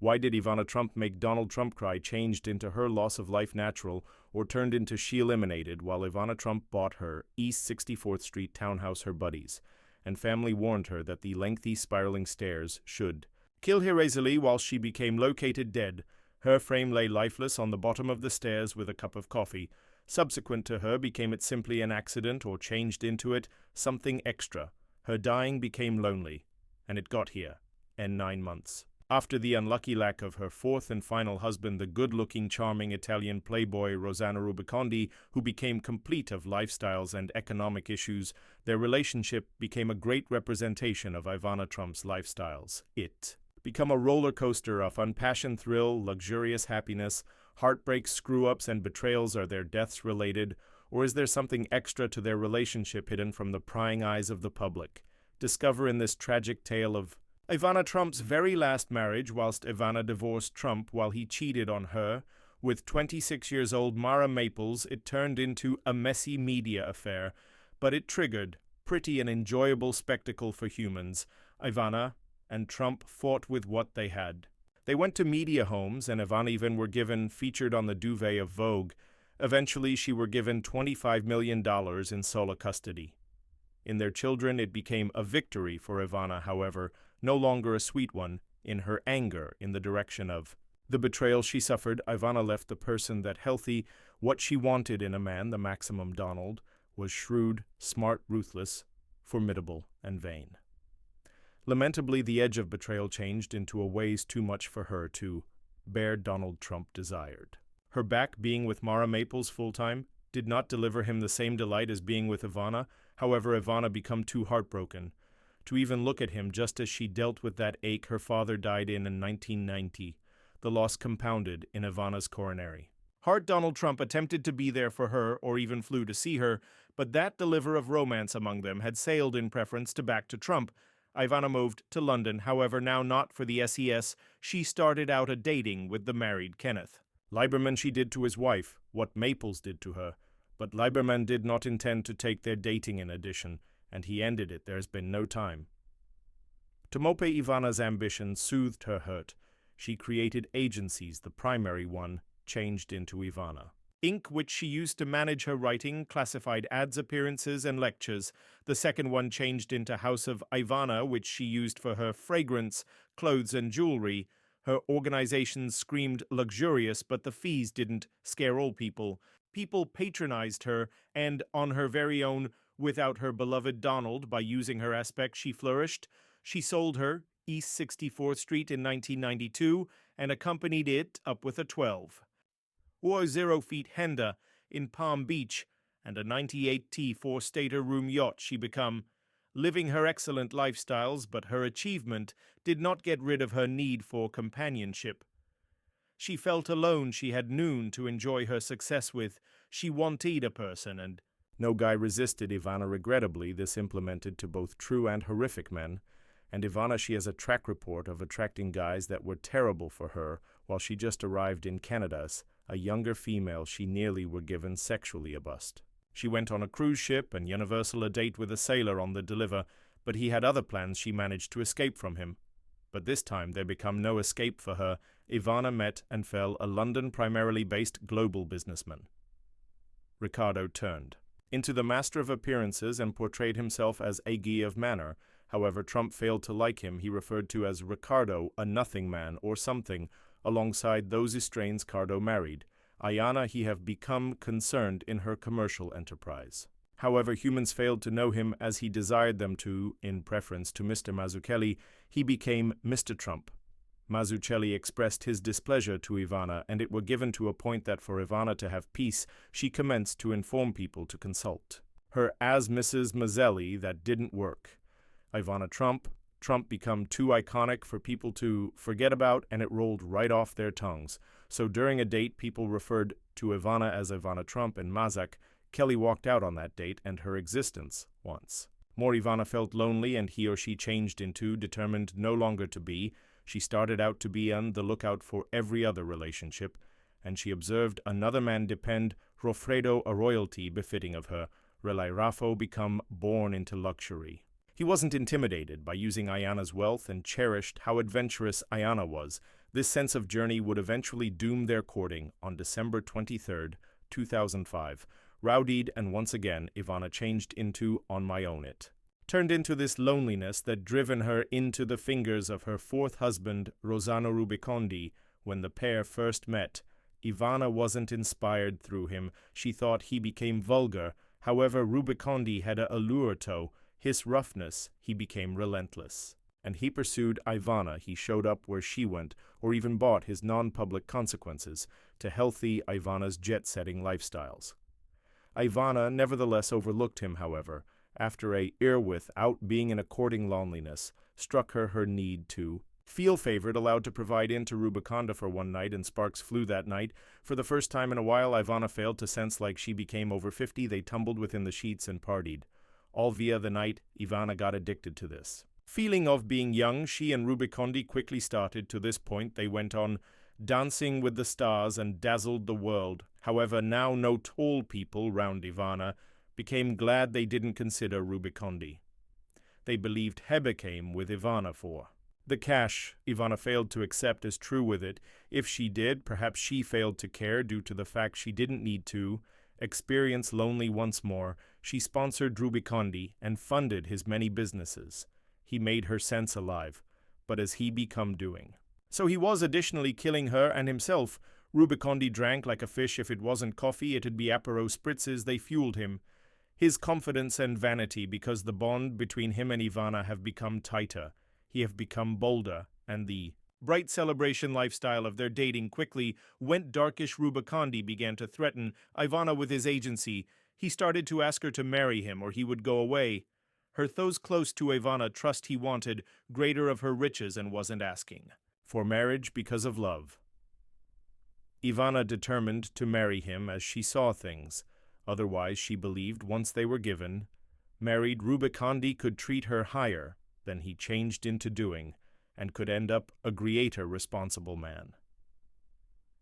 Why did Ivana Trump make Donald Trump cry changed into her loss of life natural or turned into she eliminated while Ivana Trump bought her East 64th Street townhouse her buddies, and family warned her that the lengthy spiraling stairs should kill her easily while she became located dead. Her frame lay lifeless on the bottom of the stairs with a cup of coffee. Subsequent to her became it simply an accident or changed into it something extra. Her dying became lonely, and it got here, in 9 months. After the unlucky lack of her fourth and final husband, the good-looking, charming Italian playboy Rosanna Rubicondi, who became complete of lifestyles and economic issues, their relationship became a great representation of Ivana Trump's lifestyles. It become a roller coaster of unpassioned thrill, luxurious happiness, heartbreaks, screw-ups, and betrayals. Are their deaths related, or is there something extra to their relationship hidden from the prying eyes of the public? Discover in this tragic tale of Ivana Trump's very last marriage, whilst Ivana divorced Trump while he cheated on her. With 26-year-old Mara Maples, it turned into a messy media affair, but it triggered pretty an enjoyable spectacle for humans. Ivana and Trump fought with what they had. They went to media homes, and Ivana even were featured on the duvet of Vogue. Eventually, she were given $25 million in sole custody. In their children, it became a victory for Ivana, however, no longer a sweet one, in her anger in the direction of the betrayal she suffered. Ivana left the person that healthy, what she wanted in a man, the maximum Donald, was shrewd, smart, ruthless, formidable, and vain. Lamentably, the edge of betrayal changed into a ways too much for her to bear Donald Trump desired. Her back being with Mara Maples full-time did not deliver him the same delight as being with Ivana. However, Ivana became too heartbroken to even look at him. Just as she dealt with that ache her father died in 1990, the loss compounded in Ivana's coronary heart. Donald Trump attempted to be there for her or even flew to see her, but that deliver of romance among them had sailed in preference to back to Trump. Ivana moved to London, however, now not for the SES. She started out a dating with the married Kenneth Lieberman. She did to his wife what Maples did to her, but Lieberman did not intend to take their dating in addition, and he ended it. There's been no time to mope. Ivana's ambition soothed her hurt. She created agencies. The primary one changed into Ivana Inc., which she used to manage her writing, classified ads, appearances, and lectures. The second one changed into House of Ivana, which she used for her fragrance, clothes, and jewelry. Her organization screamed luxurious, but the fees didn't scare all people. People patronized her, and on her very own, without her beloved Donald. By using her aspect, she flourished. She sold her East 64th Street in 1992 and accompanied it up with a 12 or 0 feet Honda in Palm Beach and a 98T 4-stater room yacht. She became living her excellent lifestyles, but her achievement did not get rid of her need for companionship. She felt alone. She had noon to enjoy her success with. She wanted a person, and no guy resisted Ivana. Regrettably, this implemented to both true and horrific men. And Ivana, she has a track report of attracting guys that were terrible for her while she just arrived in Canada. A younger female, she nearly were given sexually a bust. She went on a cruise ship and Universal a date with a sailor on the Deliver, but he had other plans. She managed to escape from him. But this time there became no escape for her. Ivana met and fell a London primarily based global businessman. Ricardo turned into the master of appearances and portrayed himself as a guy of manner. However, Trump failed to like him. He referred to as Ricardo, a nothing man or something. Alongside those estranged, Ricardo married Ayana. He have become concerned in her commercial enterprise. However, humans failed to know him as he desired them to. In preference to Mr. Mazzucchelli, he became Mr. Trump. Mazzucchelli expressed his displeasure to Ivana, and it were given to a point that for Ivana to have peace, she commenced to inform people to consult her as Mrs. Mazzelli. That didn't work. Ivana Trump become too iconic for people to forget about, and it rolled right off their tongues. So during a date, people referred to Ivana as Ivana Trump and Mazak. Kelly walked out on that date and her existence once more. Ivana felt lonely, and he or she changed into, determined no longer to be. She started out to be on the lookout for every other relationship, and she observed another man depend Rofredo, a royalty befitting of her. Relay Raffo become born into luxury. He wasn't intimidated by using Ayana's wealth and cherished how adventurous Ayana was. This sense of journey would eventually doom their courting on December 23rd, 2005. Rowdied, and once again, Ivana changed into On My Own It. Turned into this loneliness that driven her into the fingers of her fourth husband, Rossano Rubicondi. When the pair first met, Ivana wasn't inspired through him. She thought he became vulgar. However, Rubicondi had a allure to his roughness. He became relentless. And he pursued Ivana. He showed up where she went, or even bought his non-public consequences to healthy Ivana's jet-setting lifestyles. Ivana nevertheless overlooked him, however. After a year without being in a courting loneliness, struck her need to feel favored, allowed to provide into Rubicondi for one night, and sparks flew that night. For the first time in a while, Ivana failed to sense like she became over 50. They tumbled within the sheets and partied. All via the night, Ivana got addicted to this feeling of being young. She and Rubicondi quickly started. To this point, they went on dancing with the stars and dazzled the world. However, now no tall people round Ivana became glad they didn't consider Rubicondi. They believed Hebe came with Ivana for the cash. Ivana failed to accept as true with it. If she did, perhaps she failed to care due to the fact she didn't need to experience lonely once more. She sponsored Rubicondi and funded his many businesses. He made her sense alive, but as he become doing. So he was additionally killing her and himself. Rubicondi drank like a fish. If it wasn't coffee, it'd be Aperol spritzes. They fueled him. His confidence and vanity, because the bond between him and Ivana have become tighter. He have become bolder, and the bright celebration lifestyle of their dating quickly went darkish. Rubicondi began to threaten Ivana with his agency. He started to ask her to marry him or he would go away. Her those close to Ivana trust he wanted greater of her riches and wasn't asking for marriage because of love. Ivana determined to marry him as she saw things. Otherwise, she believed once they were given, married, Rubicondi could treat her higher than he changed into doing, and could end up a greater responsible man.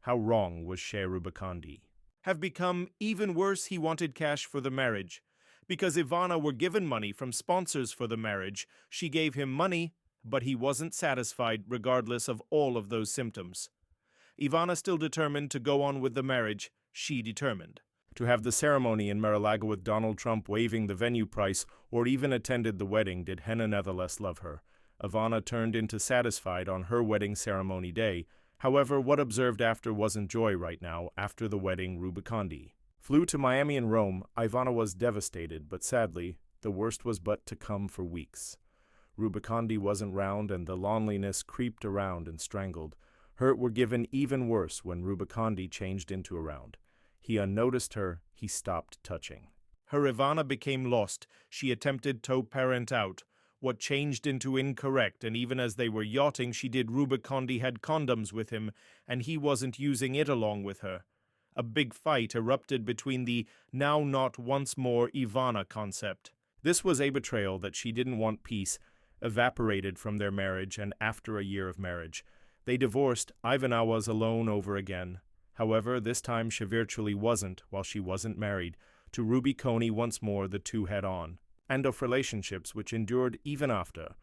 How wrong was Cher Rubicondi? Have become even worse. He wanted cash for the marriage. Because Ivana were given money from sponsors for the marriage, she gave him money, but he wasn't satisfied regardless of all of those symptoms. Ivana still determined to go on with the marriage. She determined to have the ceremony in Mar-a-Lago with Donald Trump waiving the venue price or even attended the wedding. Did Henna nevertheless love her? Ivana turned into satisfied on her wedding ceremony day. However, what observed after wasn't joy right now. After the wedding, Rubicondi flew to Miami and Rome. Ivana was devastated, but sadly, the worst was but to come for weeks. Rubicondi wasn't round, and the loneliness creeped around and strangled. Hurt were given even worse when Rubicondi changed into around. He unnoticed her. He stopped touching her. Ivana became lost. She attempted to parent out what changed into incorrect, and even as they were yachting, she did. Rubicondi had condoms with him, and he wasn't using it along with her. A big fight erupted between the now not once more Ivana concept. This was a betrayal that she didn't want. Peace evaporated from their marriage, and after a year of marriage, they divorced. Ivana was alone over again. However, this time she virtually wasn't, while she wasn't married. To Rubicondi once more the two had on, and of relationships which endured even after.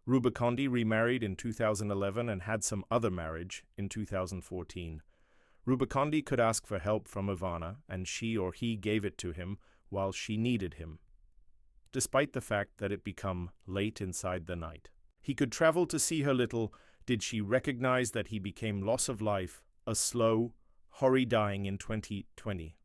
Rubicondi remarried in 2011 and had some other marriage in 2014. Rubicondi could ask for help from Ivana, and she or he gave it to him while she needed him. Despite the fact that it become late inside the night, he could travel to see her little. Did she recognize that he became loss of life, a slow, hoary dying in 2020?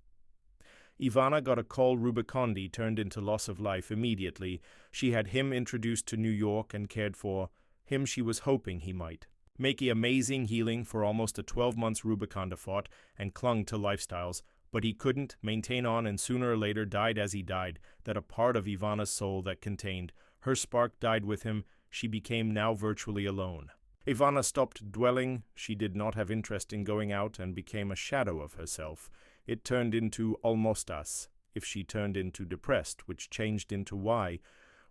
Ivana got a call. Rubicondi turned into loss of life immediately. She had him introduced to New York and cared for him. She was hoping he might make amazing healing. For almost 12 months Rubicondi fought and clung to lifestyles, but he couldn't maintain on, and sooner or later died as he died. That a part of Ivana's soul that contained her spark died with him. She became now virtually alone. Ivana stopped dwelling. She did not have interest in going out and became a shadow of herself. It turned into almost us. If she turned into depressed, which changed into why,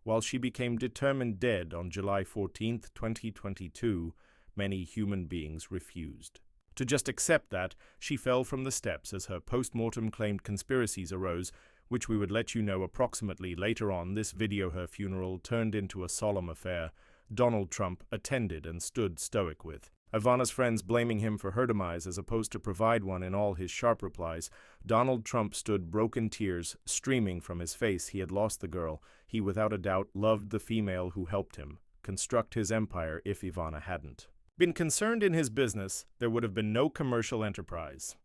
while she became determined dead on July 14th, 2022, many human beings refused to just accept that. She fell from the steps as her post-mortem claimed conspiracies arose, which we would let you know approximately later on. This video, her funeral, turned into a solemn affair. Donald Trump attended and stood stoic with Ivana's friends blaming him for her demise as opposed to provide one in all his sharp replies, Donald Trump stood broken tears streaming from his face. He had lost the girl. He without a doubt loved the female who helped him construct his empire if Ivana hadn't been concerned in his business. There would have been no commercial enterprise.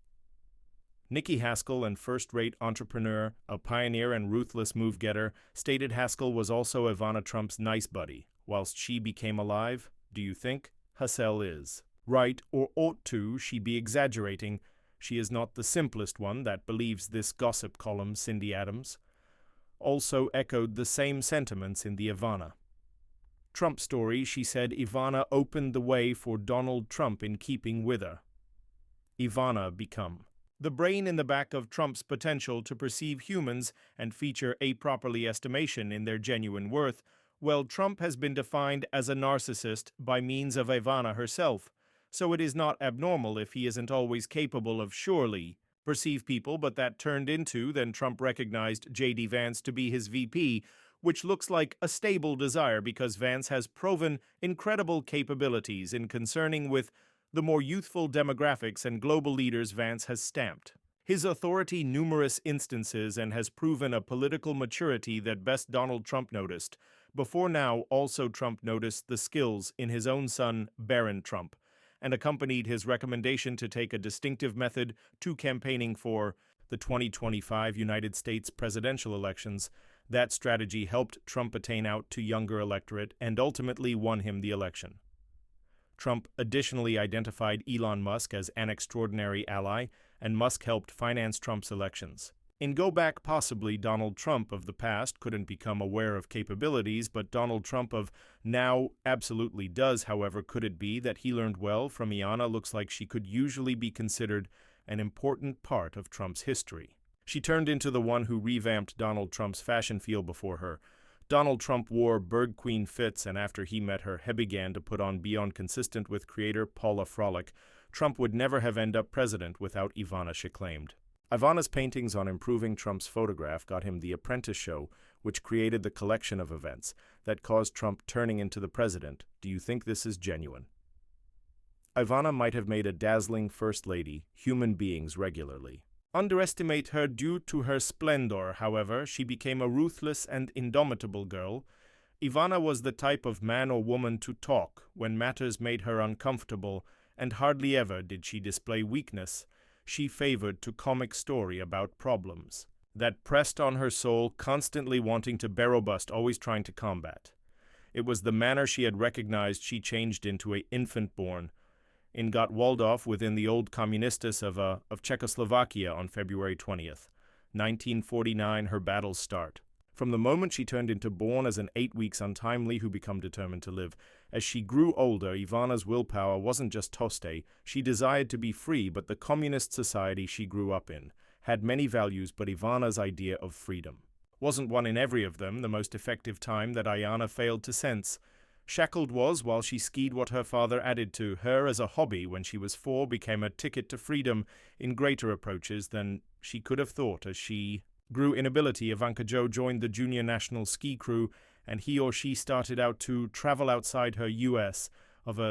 Nikki Haskell, an first-rate entrepreneur, a pioneer and ruthless move-getter, stated Haskell was also Ivana Trump's nice buddy. Whilst she became alive, do you think Haskell is right, or ought to she be exaggerating? She is not the simplest one that believes this gossip column. Cindy Adams also echoed the same sentiments in the Ivana Trump story. She said Ivana opened the way for Donald Trump in keeping with her. Ivana become the brain in the back of Trump's potential to perceive humans and feature a properly estimation in their genuine worth. Well, Trump has been defined as a narcissist by means of Ivana herself, so it is not abnormal if he isn't always capable of surely perceive people, but that turned into then Trump recognized J.D. Vance to be his VP, which looks like a stable desire because Vance has proven incredible capabilities in concerning with the more youthful demographics and global leaders Vance has stamped his authority numerous instances and has proven a political maturity that best Donald Trump noticed. Before now, also Trump noticed the skills in his own son, Barron Trump, and accompanied his recommendation to take a distinctive method to campaigning for the 2025 United States presidential elections. That strategy helped Trump attain out to younger electorate and ultimately won him the election. Trump additionally identified Elon Musk as an extraordinary ally, and Musk helped finance Trump's elections. In Go Back, possibly Donald Trump of the past couldn't become aware of capabilities, but Donald Trump of now absolutely does. However, could it be that he learned well from Ivana? Looks like she could usually be considered an important part of Trump's history. She turned into the one who revamped Donald Trump's fashion feel before her. Donald Trump wore Berg Queen fits, and after he met her, he began to put on beyond consistent with creator Paula Frolic. Trump would never have ended up president without Ivana, she claimed. Ivana's paintings on improving Trump's photograph got him the Apprentice show, which created the collection of events that caused Trump turning into the president. Do you think this is genuine? Ivana might have made a dazzling first lady, human beings regularly underestimate her due to her splendor. However, she became a ruthless and indomitable girl. Ivana was the type of man or woman to talk when matters made her uncomfortable, and hardly ever did she display weakness. She favored to comic story about problems that pressed on her soul, constantly wanting to barrel bust, always trying to combat. It was the manner she had recognized she changed into a infant born in got walled off within the old communistas of Czechoslovakia on February 20th, 1949, her battles start. From the moment she turned into born as an 8 weeks untimely who become determined to live. As she grew older, Ivana's willpower wasn't just toste. She desired to be free, but the communist society she grew up in had many values, but Ivana's idea of freedom wasn't one in every of them. The most effective time that Ivana failed to sense shackled was while she skied. What her father added to her as a hobby when she was 4 became a ticket to freedom in greater approaches than she could have thought. As she grew in ability, Ivanka Jo joined the junior national ski crew, and he or she started out to travel outside her U.S.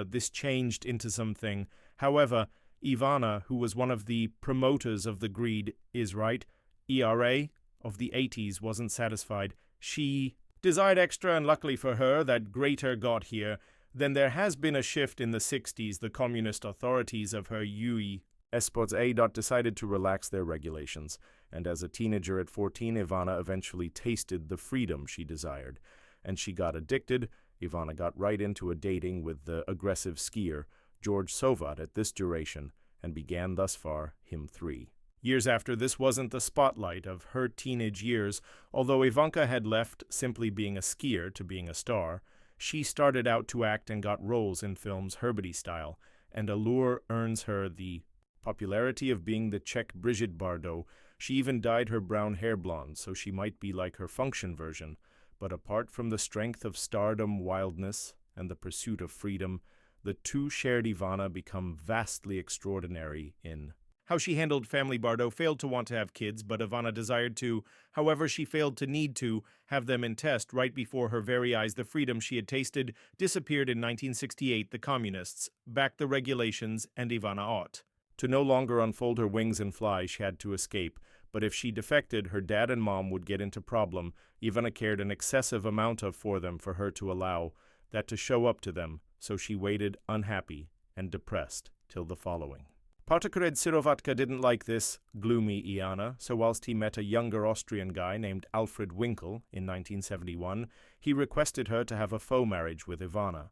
This changed into something. However, Ivana, who was one of the promoters of the Greed is Right ERA of the 80s, wasn't satisfied. She desired extra, and luckily for her, that greater got here. Then there has been a shift in the 60s. The communist authorities of her UE Esports A. decided to relax their regulations, and as a teenager at 14, Ivana eventually tasted the freedom she desired, and she got addicted. Ivana got right into a dating with the aggressive skier George Sovat at this duration, and began thus far him 3 years after. This wasn't the spotlight of her teenage years. Although Ivanka had left simply being a skier to being a star, she started out to act and got roles in films Herbity style, and allure earns her the popularity of being the Czech Brigitte Bardot. She even dyed her brown hair blonde, so she might be like her function version. But apart from the strength of stardom, wildness, and the pursuit of freedom, the two shared Ivana become vastly extraordinary in How she handled family Bardo failed to want to have kids, but Ivana desired to. However, she failed to need to have them in test right before her very eyes. The freedom she had tasted disappeared in 1968. The communists backed the regulations, and Ivana ought to no longer unfold her wings and fly. She had to escape. But if she defected, her dad and mom would get into problem. Ivana cared an excessive amount for them for her to allow that to show up to them, so she waited unhappy and depressed till the following. Partikured Sirovatka didn't like this gloomy Iana, so whilst he met a younger Austrian guy named Alfred Winkel in 1971, he requested her to have a faux marriage with Ivana.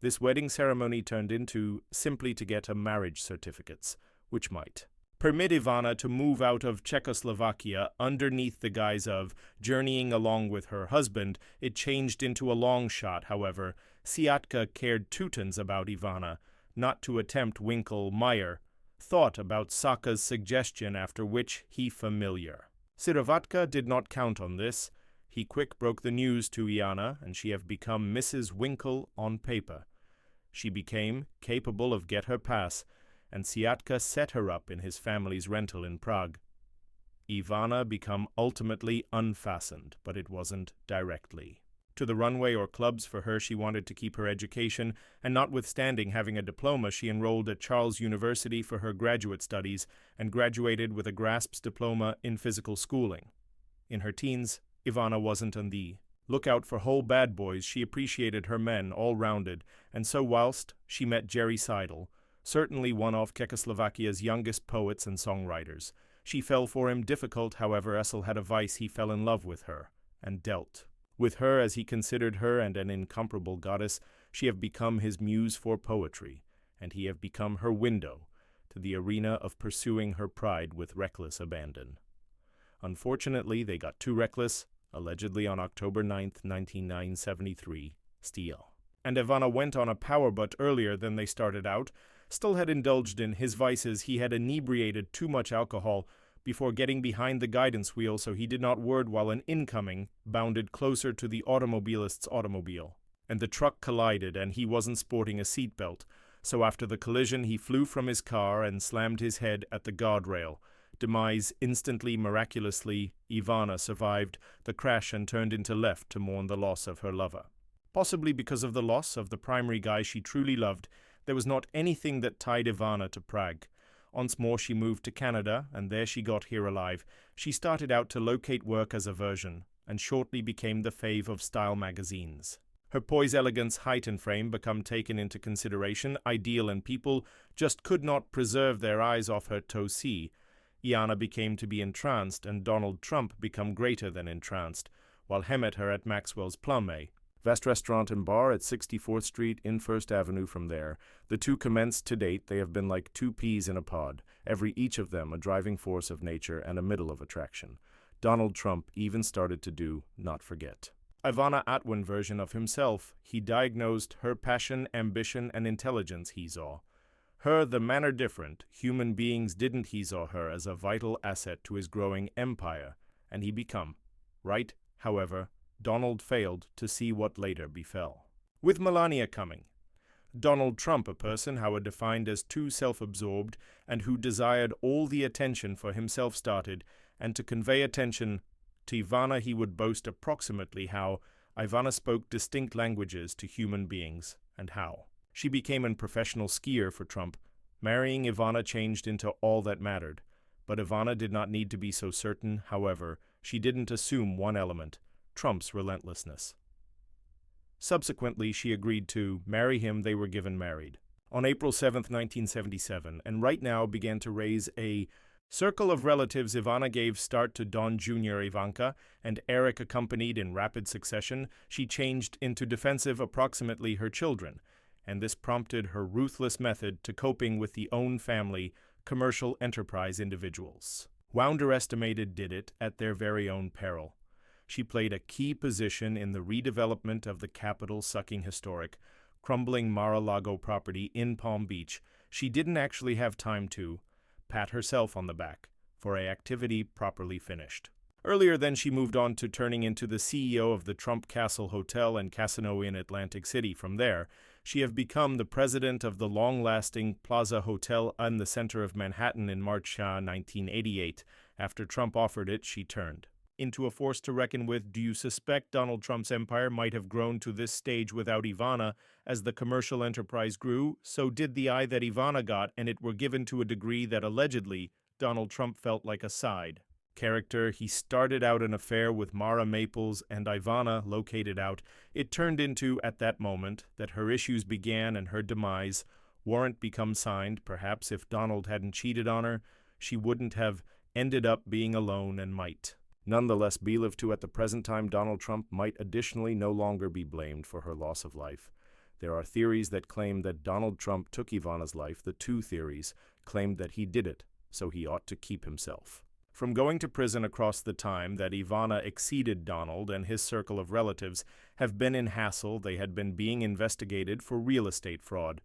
This wedding ceremony turned into simply to get a marriage certificates, which might permit Ivana to move out of Czechoslovakia underneath the guise of journeying along with her husband. It changed into a long shot, however. Siatka cared two tons about Ivana, not to attempt Winkel-Meyer, thought about Saka's suggestion, after which he familiar. Sirovatka did not count on this. He quick broke the news to Iana, and she have become Mrs. Winkel on paper. She became capable of get her pass, and Siatka set her up in his family's rental in Prague. Ivana become ultimately unfastened, but it wasn't directly to the runway or clubs. For her, she wanted to keep her education, and notwithstanding having a diploma, she enrolled at Charles University for her graduate studies and graduated with a Grasps diploma in physical schooling. In her teens, Ivana wasn't on the lookout for whole bad boys. She appreciated her men, all-rounded, and so whilst she met Jerry Seidel, certainly one of Czechoslovakia's youngest poets and songwriters, she fell for him. Difficult, however, Essel had a vice. He fell in love with her, and dealt with her as he considered her, and an incomparable goddess. She have become his muse for poetry, and he have become her window to the arena of pursuing her pride with reckless abandon. Unfortunately, they got too reckless, allegedly on October 9th, 1973, Steel. And Ivana went on a power butt earlier than they started out. Still had indulged in his vices. He had inebriated too much alcohol before getting behind the guidance wheel, so he did not word while an incoming bounded closer to the automobilist's automobile. And the truck collided, and he wasn't sporting a seatbelt. So after the collision, he flew from his car and slammed his head at the guardrail. Demise instantly, miraculously. Ivana survived the crash and turned into left to mourn the loss of her lover. Possibly because of the loss of the primary guy she truly loved, there was not anything that tied Ivana to Prague. Once more she moved to Canada, and there she got here alive. She started out to locate work as a version, and shortly became the fave of style magazines. Her poise, elegance, height, and frame become taken into consideration, ideal, and people just could not preserve their eyes off her see. Iana became to be entranced, and Donald Trump become greater than entranced, while he met her at Maxwell's Plum, vast restaurant and bar at 64th Street in First Avenue. From there, the two commenced. To date, they have been like two peas in a pod, each of them a driving force of nature and a middle of attraction. Donald Trump even started to do not forget. Ivana Atwin version of himself. He diagnosed her passion, ambition, and intelligence. He saw her the manner different. Human beings didn't. He saw her as a vital asset to his growing empire, and he become right. However, Donald failed to see what later befell. With Melania coming, Donald Trump, a person Howard defined as too self-absorbed and who desired all the attention for himself, started, and to convey attention to Ivana he would boast approximately how Ivana spoke distinct languages to human beings, and how she became a professional skier for Trump. Marrying Ivana changed into all that mattered, but Ivana did not need to be so certain. However, she didn't assume one element: Trump's relentlessness. Subsequently, she agreed to marry him. They were given married on April 7, 1977, and right now began to raise a circle of relatives. Ivana gave start to Don Jr., Ivanka, and Eric accompanied in rapid succession. She changed into defensive approximately her children, and this prompted her ruthless method to coping with the own family commercial enterprise individuals. Underestimated did it at their very own peril. She played a key position in the redevelopment of the capital-sucking historic, crumbling Mar-a-Lago property in Palm Beach. She didn't actually have time to pat herself on the back for an activity properly finished. Earlier then, she moved on to turning into the CEO of the Trump Castle Hotel and Casino in Atlantic City. From there, she have become the president of the long-lasting Plaza Hotel in the center of Manhattan in March 1988. After Trump offered it, she turned into a force to reckon with. Do you suspect Donald Trump's empire might have grown to this stage without Ivana? As the commercial enterprise grew, so did the eye that Ivana got, and it were given to a degree that allegedly Donald Trump felt like a side character. He started out an affair with Mara Maples, and Ivana located out. It turned into, at that moment, that her issues began and her demise. Warrant become signed. Perhaps if Donald hadn't cheated on her, she wouldn't have ended up being alone and might nonetheless be lived to. At the present time, Donald Trump might additionally no longer be blamed for her loss of life. There are theories that claim that Donald Trump took Ivana's life. The two theories claimed that he did it, so he ought to keep himself from going to prison. Across the time that Ivana exceeded, Donald and his circle of relatives have been in hassle. They had been being investigated for real estate fraud.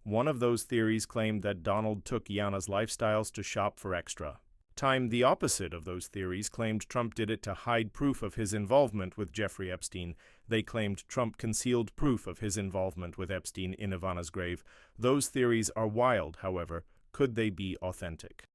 One of those theories claimed that Donald took Ivana's lifestyles to shop for extra time. The opposite of those theories claimed Trump did it to hide proof of his involvement with Jeffrey Epstein. They claimed Trump concealed proof of his involvement with Epstein in Ivana's grave. Those theories are wild, however. Could they be authentic?